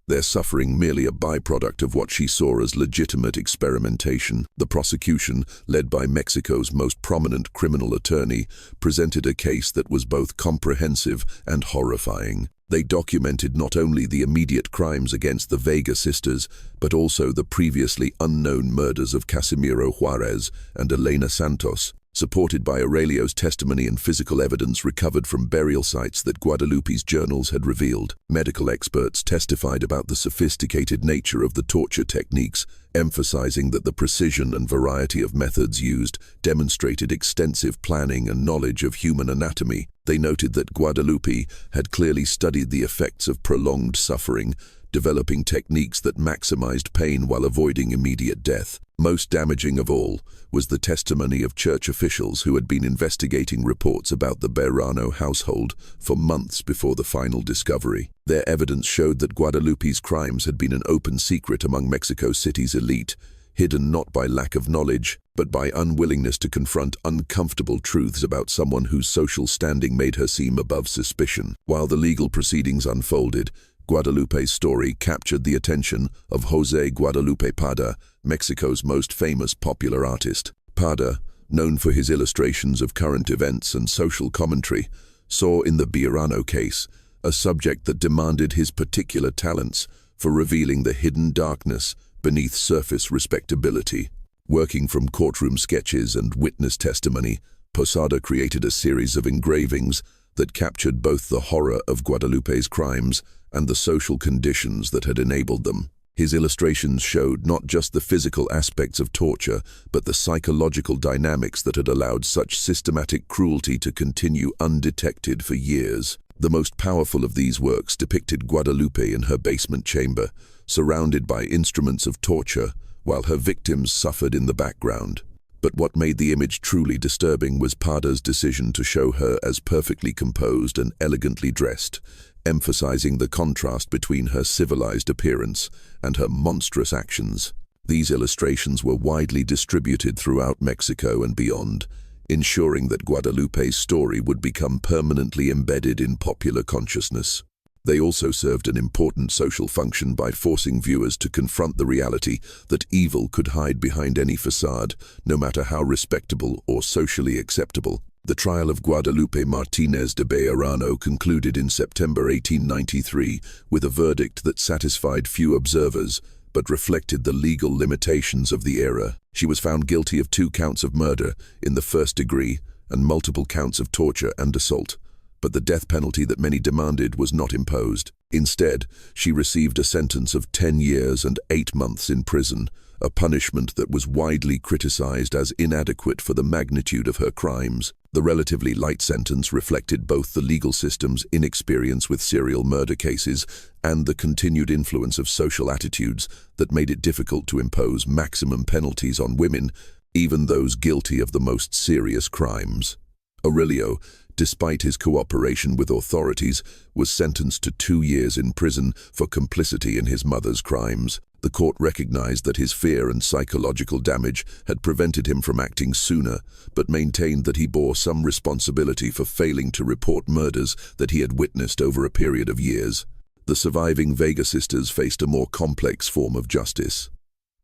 their suffering merely a byproduct of what she saw as legitimate experimentation. The prosecution, led by Mexico's most prominent criminal attorney, presented a case that was both comprehensive and horrifying. They documented not only the immediate crimes against the Vega sisters, but also the previously unknown murders of Casimiro Juarez and Elena Santos, supported by Aurelio's testimony and physical evidence recovered from burial sites that Guadalupe's journals had revealed. Medical experts testified about the sophisticated nature of the torture techniques, emphasizing that the precision and variety of methods used demonstrated extensive planning and knowledge of human anatomy. They noted that Guadalupe had clearly studied the effects of prolonged suffering, developing techniques that maximized pain while avoiding immediate death. Most damaging of all was the testimony of church officials who had been investigating reports about the Bejarano household for months before the final discovery. Their evidence showed that Guadalupe's crimes had been an open secret among Mexico City's elite, hidden not by lack of knowledge, but by unwillingness to confront uncomfortable truths about someone whose social standing made her seem above suspicion. While the legal proceedings unfolded, Guadalupe's story captured the attention of José Guadalupe Parda, Mexico's most famous popular artist. Parda, known for his illustrations of current events and social commentary, saw in the Bejarano case a subject that demanded his particular talents for revealing the hidden darkness beneath surface respectability. Working from courtroom sketches and witness testimony, Posada created a series of engravings that captured both the horror of Guadalupe's crimes and the social conditions that had enabled them. His illustrations showed not just the physical aspects of torture, but the psychological dynamics that had allowed such systematic cruelty to continue undetected for years. The most powerful of these works depicted Guadalupe in her basement chamber, surrounded by instruments of torture, while her victims suffered in the background. But what made the image truly disturbing was Parda's decision to show her as perfectly composed and elegantly dressed, emphasizing the contrast between her civilized appearance and her monstrous actions. These illustrations were widely distributed throughout Mexico and beyond, ensuring that Guadalupe's story would become permanently embedded in popular consciousness. They also served an important social function by forcing viewers to confront the reality that evil could hide behind any facade, no matter how respectable or socially acceptable. The trial of Guadalupe Martinez de Bejarano concluded in September 1893 with a verdict that satisfied few observers, but reflected the legal limitations of the era. She was found guilty of 2 counts of murder in the first degree and multiple counts of torture and assault, but the death penalty that many demanded was not imposed. Instead, she received a sentence of 10 years and 8 months in prison, a punishment that was widely criticized as inadequate for the magnitude of her crimes. The relatively light sentence reflected both the legal system's inexperience with serial murder cases and the continued influence of social attitudes that made it difficult to impose maximum penalties on women, even those guilty of the most serious crimes. Aurelio, despite his cooperation with authorities, was sentenced to 2 years in prison for complicity in his mother's crimes. The court recognized that his fear and psychological damage had prevented him from acting sooner, but maintained that he bore some responsibility for failing to report murders that he had witnessed over a period of years. The surviving Vega sisters faced a more complex form of justice.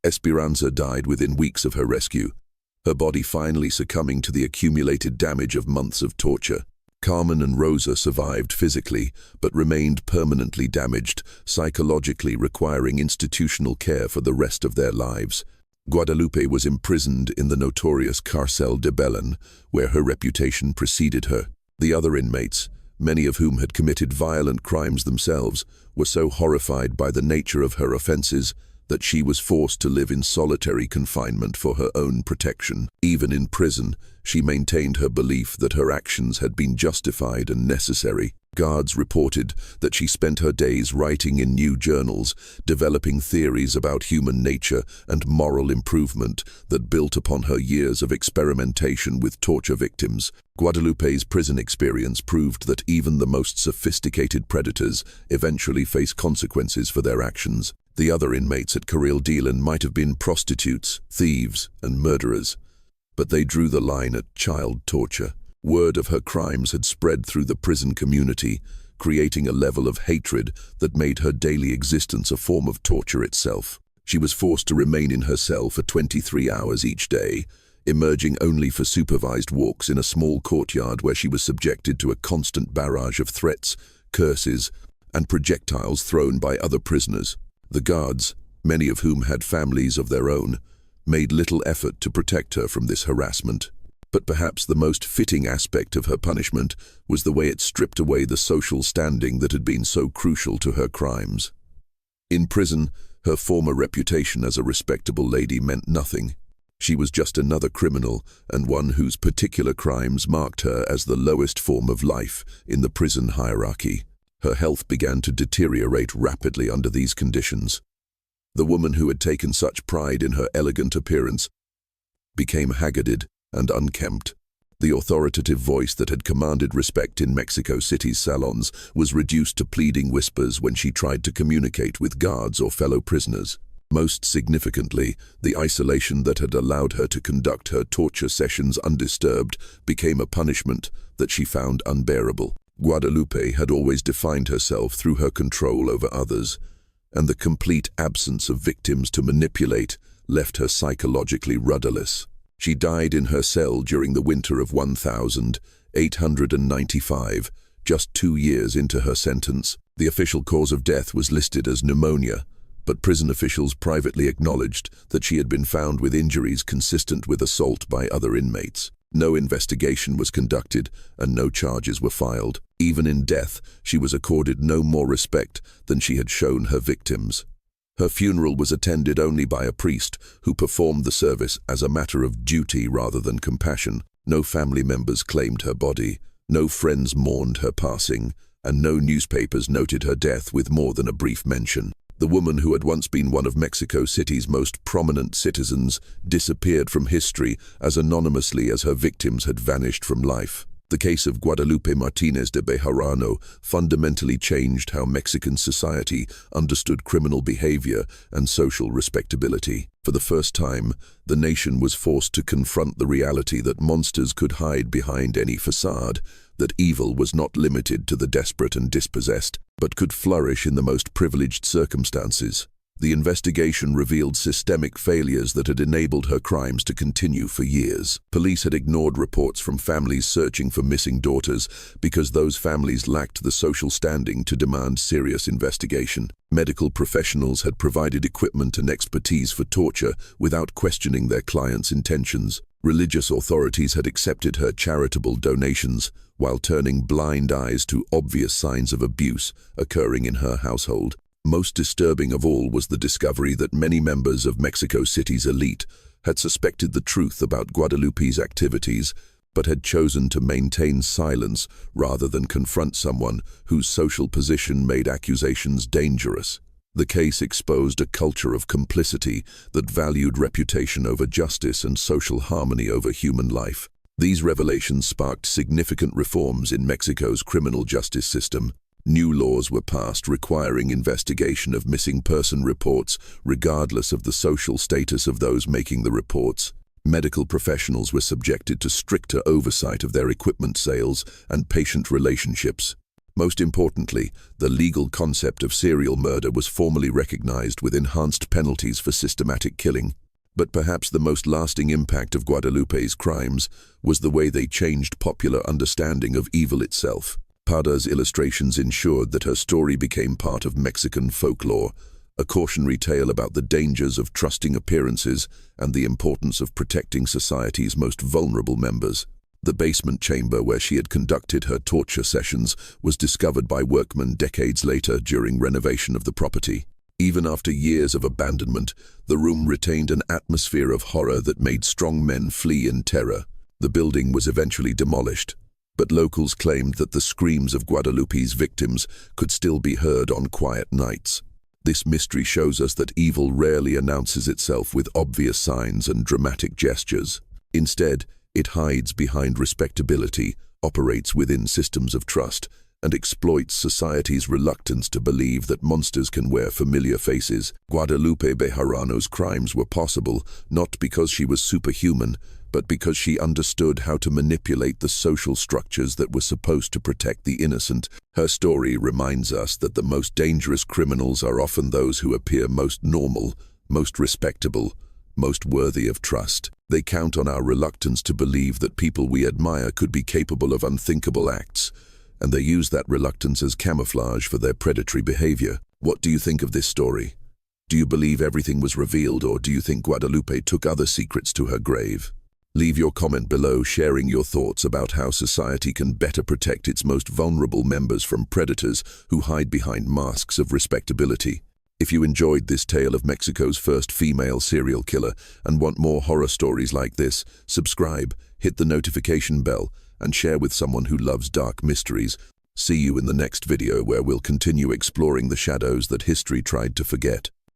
Esperanza died within weeks of her rescue, her body finally succumbing to the accumulated damage of months of torture. Carmen and Rosa survived physically, but remained permanently damaged, psychologically requiring institutional care for the rest of their lives. Guadalupe was imprisoned in the notorious Cárcel de Belén, where her reputation preceded her. The other inmates, many of whom had committed violent crimes themselves, were so horrified by the nature of her offenses that she was forced to live in solitary confinement for her own protection. Even in prison, she maintained her belief that her actions had been justified and necessary. Guards reported that she spent her days writing in new journals, developing theories about human nature and moral improvement that built upon her years of experimentation with torture victims. Guadalupe's prison experience proved that even the most sophisticated predators eventually face consequences for their actions. The other inmates at Carril Dillon might have been prostitutes, thieves, and murderers, but they drew the line at child torture. Word of her crimes had spread through the prison community, creating a level of hatred that made her daily existence a form of torture itself. She was forced to remain in her cell for 23 hours each day, emerging only for supervised walks in a small courtyard where she was subjected to a constant barrage of threats, curses, and projectiles thrown by other prisoners. The guards, many of whom had families of their own, made little effort to protect her from this harassment. But perhaps the most fitting aspect of her punishment was the way it stripped away the social standing that had been so crucial to her crimes. In prison, her former reputation as a respectable lady meant nothing. She was just another criminal, and one whose particular crimes marked her as the lowest form of life in the prison hierarchy. Her health began to deteriorate rapidly under these conditions. The woman who had taken such pride in her elegant appearance became haggarded and unkempt. The authoritative voice that had commanded respect in Mexico City's salons was reduced to pleading whispers when she tried to communicate with guards or fellow prisoners. Most significantly, the isolation that had allowed her to conduct her torture sessions undisturbed became a punishment that she found unbearable. Guadalupe had always defined herself through her control over others, and the complete absence of victims to manipulate left her psychologically rudderless. She died in her cell during the winter of 1895, just 2 years into her sentence. The official cause of death was listed as pneumonia, but prison officials privately acknowledged that she had been found with injuries consistent with assault by other inmates. No investigation was conducted and no charges were filed. Even in death, she was accorded no more respect than she had shown her victims. Her funeral was attended only by a priest who performed the service as a matter of duty rather than compassion. No family members claimed her body, no friends mourned her passing, and no newspapers noted her death with more than a brief mention. The woman who had once been one of Mexico City's most prominent citizens disappeared from history as anonymously as her victims had vanished from life. The case of Guadalupe Martinez de Bejarano fundamentally changed how Mexican society understood criminal behavior and social respectability. For the first time, the nation was forced to confront the reality that monsters could hide behind any facade, that evil was not limited to the desperate and dispossessed, but could flourish in the most privileged circumstances. The investigation revealed systemic failures that had enabled her crimes to continue for years. Police had ignored reports from families searching for missing daughters because those families lacked the social standing to demand serious investigation. Medical professionals had provided equipment and expertise for torture without questioning their clients' intentions. Religious authorities had accepted her charitable donations while turning blind eyes to obvious signs of abuse occurring in her household. Most disturbing of all was the discovery that many members of Mexico City's elite had suspected the truth about Guadalupe's activities, but had chosen to maintain silence rather than confront someone whose social position made accusations dangerous. The case exposed a culture of complicity that valued reputation over justice and social harmony over human life. These revelations sparked significant reforms in Mexico's criminal justice system. New laws were passed requiring investigation of missing person reports, regardless of the social status of those making the reports. Medical professionals were subjected to stricter oversight of their equipment sales and patient relationships. Most importantly, the legal concept of serial murder was formally recognized with enhanced penalties for systematic killing. But perhaps the most lasting impact of Guadalupe's crimes was the way they changed popular understanding of evil itself. Parda's illustrations ensured that her story became part of Mexican folklore, a cautionary tale about the dangers of trusting appearances and the importance of protecting society's most vulnerable members. The basement chamber where she had conducted her torture sessions was discovered by workmen decades later during renovation of the property. Even after years of abandonment, the room retained an atmosphere of horror that made strong men flee in terror. The building was eventually demolished, but locals claimed that the screams of Guadalupe's victims could still be heard on quiet nights. This mystery shows us that evil rarely announces itself with obvious signs and dramatic gestures. Instead, it hides behind respectability, operates within systems of trust, and exploits society's reluctance to believe that monsters can wear familiar faces. Guadalupe Bejarano's crimes were possible not because she was superhuman, but because she understood how to manipulate the social structures that were supposed to protect the innocent. Her story reminds us that the most dangerous criminals are often those who appear most normal, most respectable, most worthy of trust. They count on our reluctance to believe that people we admire could be capable of unthinkable acts, and they use that reluctance as camouflage for their predatory behavior. What do you think of this story? Do you believe everything was revealed, or do you think Guadalupe took other secrets to her grave? Leave your comment below, sharing your thoughts about how society can better protect its most vulnerable members from predators who hide behind masks of respectability. If you enjoyed this tale of Mexico's first female serial killer and want more horror stories like this, subscribe, hit the notification bell, and share with someone who loves dark mysteries. See you in the next video, where we'll continue exploring the shadows that history tried to forget.